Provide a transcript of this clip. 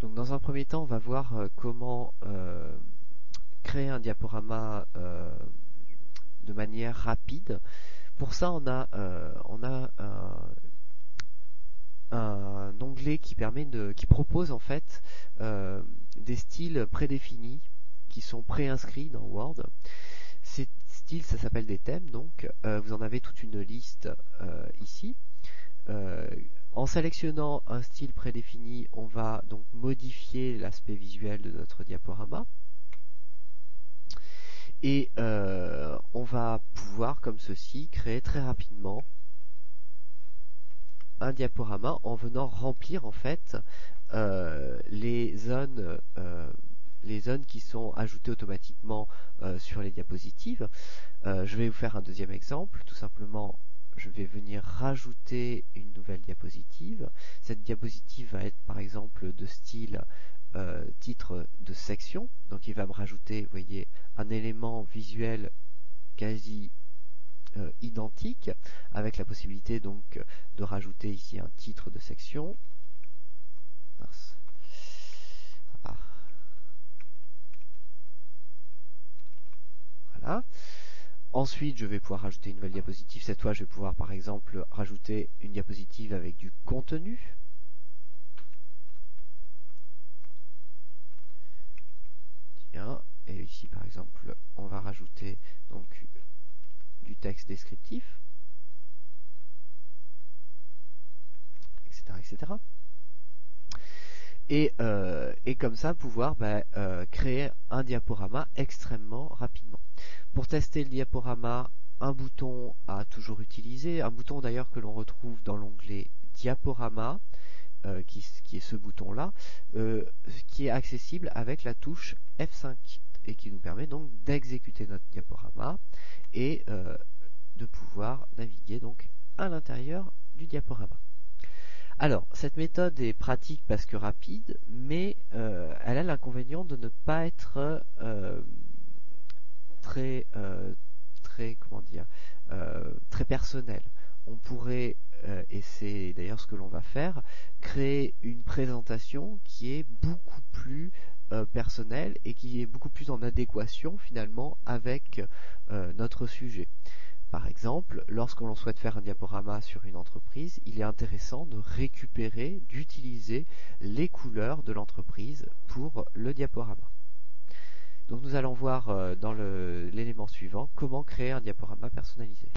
Donc dans un premier temps, on va voir comment créer un diaporama de manière rapide. Pour ça, on a un onglet qui propose en fait des styles prédéfinis qui sont préinscrits dans Word. Ces styles, ça s'appelle des thèmes, donc vous en avez toute une liste ici. En sélectionnant un style prédéfini, on va donc modifier l'aspect visuel de notre diaporama. Et on va pouvoir, comme ceci, créer très rapidement un diaporama en venant remplir en fait les zones qui sont ajoutées automatiquement sur les diapositives. Je vais vous faire un deuxième exemple. Tout simplement, je vais venir rajouter une nouvelle diapositive. Cette diapositive va être par exemple de style titre de section. Donc il va me rajouter, vous voyez, un élément visuel quasi identique, avec la possibilité donc de rajouter ici un titre de section. Ah. Voilà. Ensuite, je vais pouvoir rajouter une nouvelle diapositive. Cette fois, je vais pouvoir par exemple rajouter une diapositive avec du contenu. Tiens, et ici par exemple, on va rajouter donc du texte descriptif, etc., etc. Et comme ça, pouvoir créer un diaporama extrêmement rapidement. Pour tester le diaporama, un bouton à toujours utiliser, un bouton d'ailleurs que l'on retrouve dans l'onglet Diaporama, qui est ce bouton-là, qui est accessible avec la touche F5 et qui nous permet donc d'exécuter notre diaporama et de pouvoir naviguer donc à l'intérieur du diaporama. Alors, cette méthode est pratique parce que rapide, mais elle a l'inconvénient de ne pas être très personnelle. On pourrait, et c'est d'ailleurs ce que l'on va faire, créer une présentation qui est beaucoup plus personnelle et qui est beaucoup plus en adéquation finalement avec notre sujet. Par exemple, lorsque l'on souhaite faire un diaporama sur une entreprise, il est intéressant de récupérer, d'utiliser les couleurs de l'entreprise pour le diaporama. Donc nous allons voir dans l'élément suivant comment créer un diaporama personnalisé.